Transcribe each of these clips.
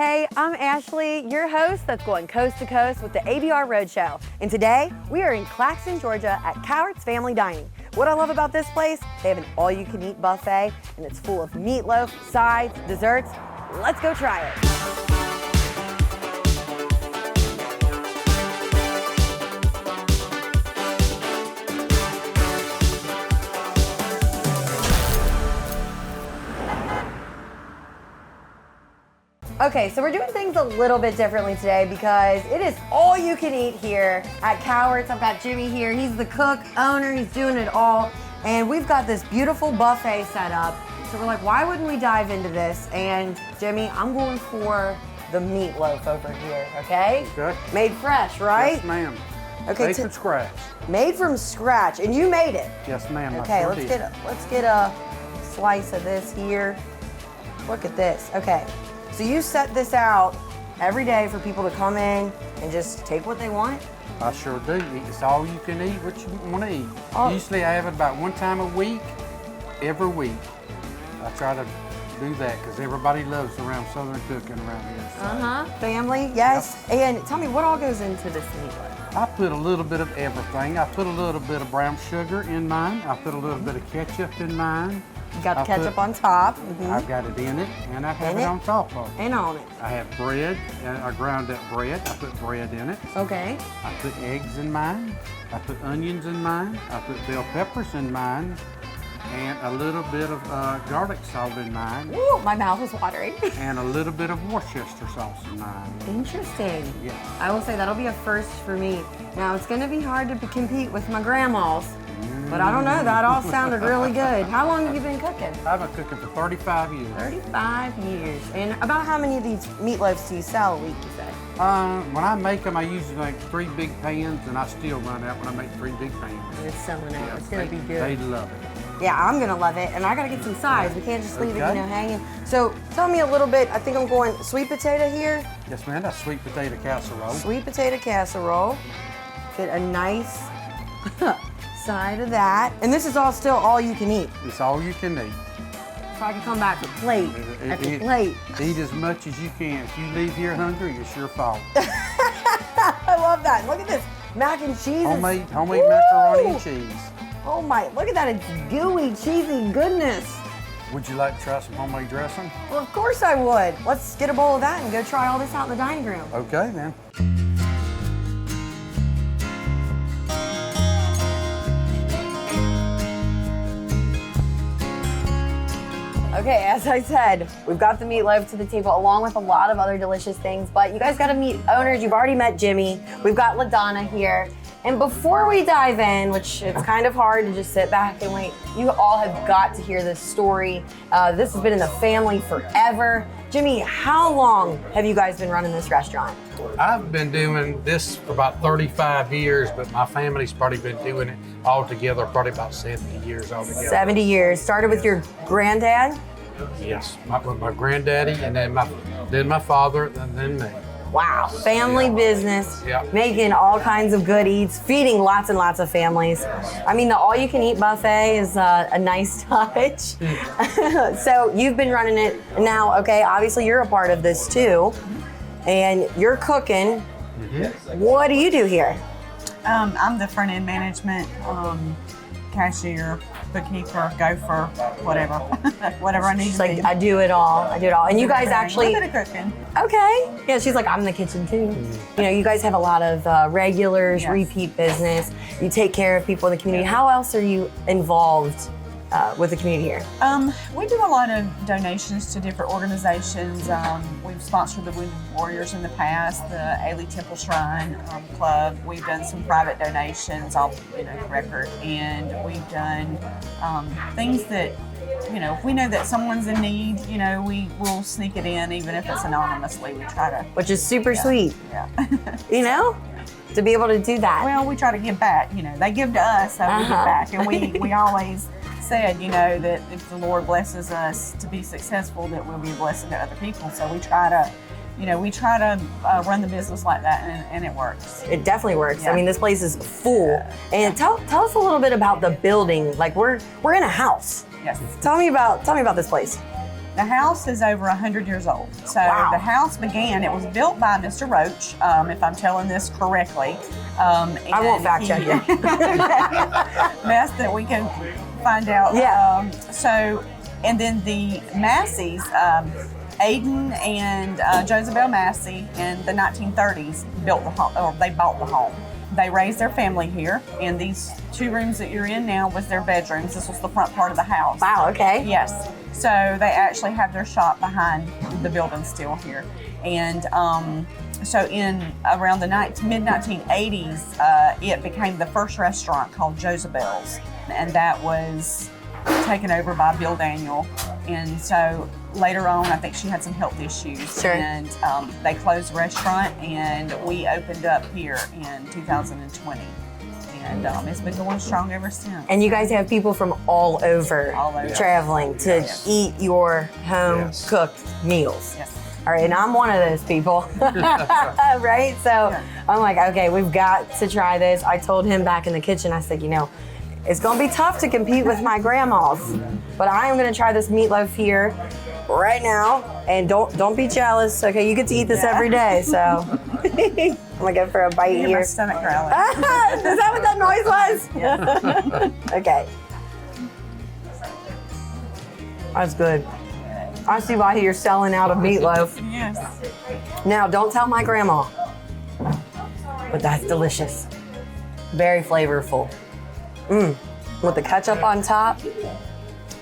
Hey, I'm Ashley, your host that's going coast to coast with the ABR Roadshow. And today, we are in Claxton, Georgia at Cowarts Family Dining. What I love about this place, they have an all-you-can-eat buffet, and it's full of meatloaf, sides, desserts. Let's go try it. Okay, so we're doing things a little bit differently today because it is all you can eat here at Cowarts. I've got Jimmy here. He's the cook, owner, he's doing it all. And we've got this beautiful buffet set up. So we're like, why wouldn't we dive into this? And Jimmy, I'm going for the meatloaf over here, okay? Okay. Made fresh, right? Yes, ma'am. Okay. Made from scratch. Made from scratch, and you made it. Yes, ma'am. Okay, let's get a slice of this here. Look at this. Okay. So you set this out every day for people to come in and just take what they want? I sure do. It's all you can eat, what you want to eat. Oh. Usually I have it about one time a week, every week. I try to do that because everybody loves around Southern cooking around here. So. Family, yes. Yep. And tell me, what all goes into this meatloaf? I put a little bit of everything. I put a little bit of brown sugar in mine. I put a little bit of ketchup in mine. You got the ketchup on top. I've got it in it, and I have it on top of it. And on it. I have bread, and I ground up bread. I put bread in it. Okay. I put eggs in mine. I put onions in mine. I put bell peppers in mine, and a little bit of garlic salt in mine. Ooh, my mouth is watering. And a little bit of Worcester sauce in mine. Interesting. Yeah. I will say that'll be a first for me. Now, it's going to be hard to compete with my grandma's. But I don't know, that all sounded really good. How long have you been cooking? I've been cooking for 35 years. 35 years. And about how many of these meatloaves do you sell a week, you say? When I make them, I usually make 3 big pans, and I still run out when I make 3 big pans. And it's selling out. Yeah, It's going to be good. They love it. Yeah, I'm going to love it. And I got to get some sides. We can't just leave it, hanging. So tell me a little bit. I think I'm going sweet potato here. Yes, ma'am. That's sweet potato casserole. Sweet potato casserole. Get a nice side of that. And this is all you can eat. It's all you can eat. So I can come back with plate after plate. Eat as much as you can. If you leave here hungry, it's your fault. I love that. Look at this. Mac and cheese. Homemade macaroni and cheese. Oh my, look at that. It's gooey, cheesy goodness. Would you like to try some homemade dressing? Well, of course I would. Let's get a bowl of that and go try all this out in the dining room. Okay, then. Okay, as I said, we've got the meatloaf to the table along with a lot of other delicious things, but you guys got to meet owners. You've already met Jimmy. We've got LaDonna here. And before we dive in, which it's kind of hard to just sit back and wait, you all have got to hear this story. This has been in the family forever. Jimmy, how long have you guys been running this restaurant? I've been doing this for about 35 years, but my family's probably been doing it all together probably about 70 years altogether. 70 years. Started with your granddad? Yes, with my granddaddy, and then my father, and then me. Wow, family business, making all kinds of good eats, feeding lots and lots of families. I mean, the all-you-can-eat buffet is a nice touch. So you've been running it now, okay, obviously you're a part of this too, and you're cooking. What do you do here? I'm the front-end management, cashier, bookkeeper, gopher, whatever. Whatever I need She's to like, be. I do it all. And you guys actually... A little bit of cooking. Okay. Yeah, she's like, I'm in the kitchen too. You know, you guys have a lot of regulars, repeat business. You take care of people in the community. How else are you involved with the community here? We do a lot of donations to different organizations. We've sponsored the Wounded Warriors in the past, the Ailey Temple Shrine Club. We've done some private donations off the record, and we've done things that, if we know that someone's in need, we will sneak it in, even if it's anonymously. We try to, which is super sweet. Yeah. To be able to do that. Well, we try to give back. They give to us, so we give back, and we always said, that if the Lord blesses us to be successful, that we'll be a blessing to other people. So we try to run the business like that, and it works. It definitely works. I mean, this place is full. And tell us a little bit about the building. Like we're in a house. Yes. Tell me about this place. The house is over 100 years old. So Wow. the house began, it was built by Mr. Roach, if I'm telling this correctly. I won't fact check you. Best that we can find out. Yeah. And then the Masseys, Aiden and Josabelle Massey in the 1930s built the home, or they bought the home. They raised their family here, and these 2 rooms that you're in now was their bedrooms. This was the front part of the house. Wow, okay. Yes. So they actually have their shop behind the building still here. And so in around the mid-1980s, it became the first restaurant called Josabelle's, and that was taken over by Bill Daniel. And so later on, I think she had some health issues. Sure. And they closed the restaurant, and we opened up here in 2020. And it's been going strong ever since. And you guys have people from all over, All over. traveling to Yes. eat your home Yes. cooked meals. Yes. All right, and I'm one of those people, right? So Yeah. I'm like, okay, we've got to try this. I told him back in the kitchen, I said, it's gonna be tough to compete with my grandma's, but I am gonna try this meatloaf here right now. And don't be jealous, okay? You get to eat this every day, so I'm gonna go for a bite Hear my here. stomach growling. Is that what that noise was? Okay. That's good. I see why you're selling out of meatloaf. Yes. Now, don't tell my grandma, but that's delicious. Very flavorful. With the ketchup on top.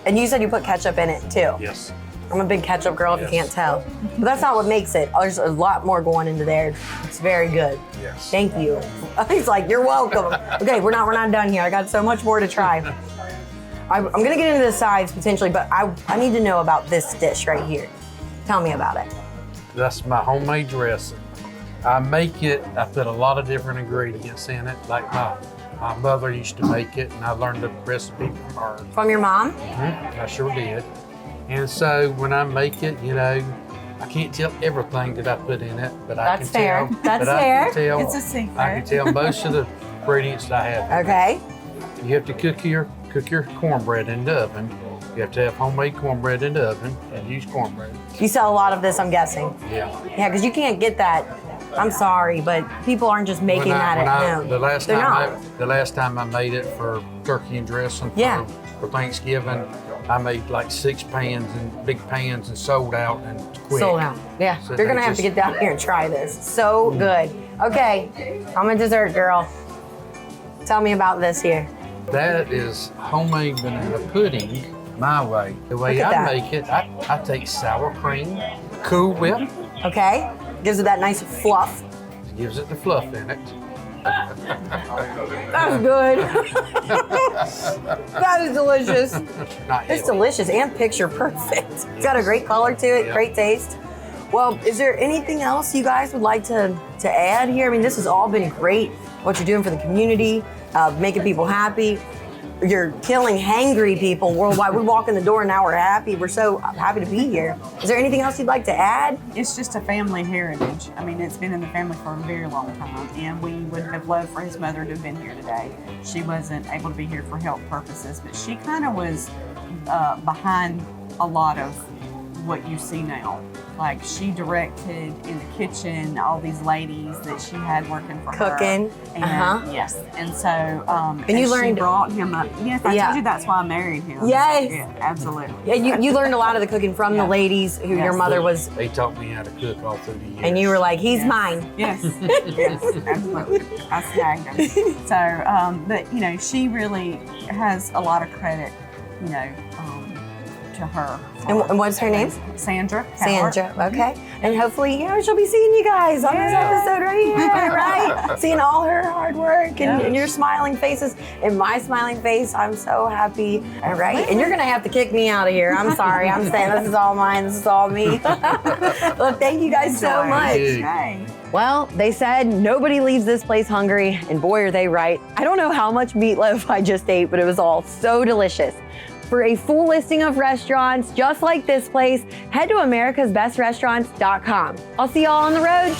And you said you put ketchup in it too. Yes. I'm a big ketchup girl if you Yes. can't tell. But that's not what makes it. There's a lot more going into there. It's very good. Yes. Thank you. He's like, you're welcome. Okay, we're not done here. I got so much more to try. I'm gonna get into the sides potentially, but I need to know about this dish right here. Tell me about it. That's my homemade dressing. I make it, I put a lot of different ingredients in it, like my mother used to make it, and I learned the recipe from her. From your mom? I sure did. And so when I make it, I can't tell everything that I put in it, but I That's can fair. tell. That's but I fair. can tell, It's a secret. I can tell most of the ingredients that I have. Okay. You have to cook your cornbread in the oven. You have to have homemade cornbread in the oven and use cornbread. You sell a lot of this, I'm guessing. Yeah. Yeah, because you can't get that. I'm sorry, but people aren't just making that at home. The last They're not. time I made it for turkey and dressing Yeah. for Thanksgiving, I made like 6 pans and big pans and sold out and quick. Sold out. Yeah. So You're gonna they have to just- get down here and try this. So good. Okay, I'm a dessert girl. Tell me about this here. That is homemade banana pudding my way. The way Look at I that. make it, I take sour cream, Cool Whip, Okay? Gives it that nice fluff. gives it the fluff in it. That's good. That is delicious. Not It's heavy. delicious and picture perfect. It's got a great color to it, Yeah. great taste. Well, is there anything else you guys would like to add here? I mean, this has all been great, what you're doing for the community, making people happy. You're killing hangry people worldwide. We walk in the door and now we're happy. We're so happy to be here. Is there anything else you'd like to add? It's just a family heritage. I mean, it's been in the family for a very long time, and we would have loved for his mother to have been here today. She wasn't able to be here for health purposes, but she kind of was behind a lot of what you see now. Like, she directed in the kitchen all these ladies that she had working for her. Cooking. And, Uh-huh. Yes. And so, you she learned- brought him up. Yes, I Yeah. told you that's why I married him. Yes. Yeah, absolutely. Yeah, you learned a lot of the cooking from the Yeah. ladies who your Yes. mother was, They taught me how to cook all through the years. and you were like, he's Yes. mine. Yes, yes, absolutely. I snagged him. So, but she really has a lot of credit, to her. And what's her name? Sandra. Cowart. Sandra, okay. And hopefully, she'll be seeing you guys on this episode right here, right? Seeing all her hard work and your smiling faces and my smiling face. I'm so happy. All right. And you're going to have to kick me out of here. I'm sorry. I'm saying this is all mine. This is all me. Well, thank you guys so much. Okay. Well, they said nobody leaves this place hungry, and boy, are they right. I don't know how much meatloaf I just ate, but it was all so delicious. For a full listing of restaurants just like this place, head to americasbestrestaurants.com. I'll see y'all on the road.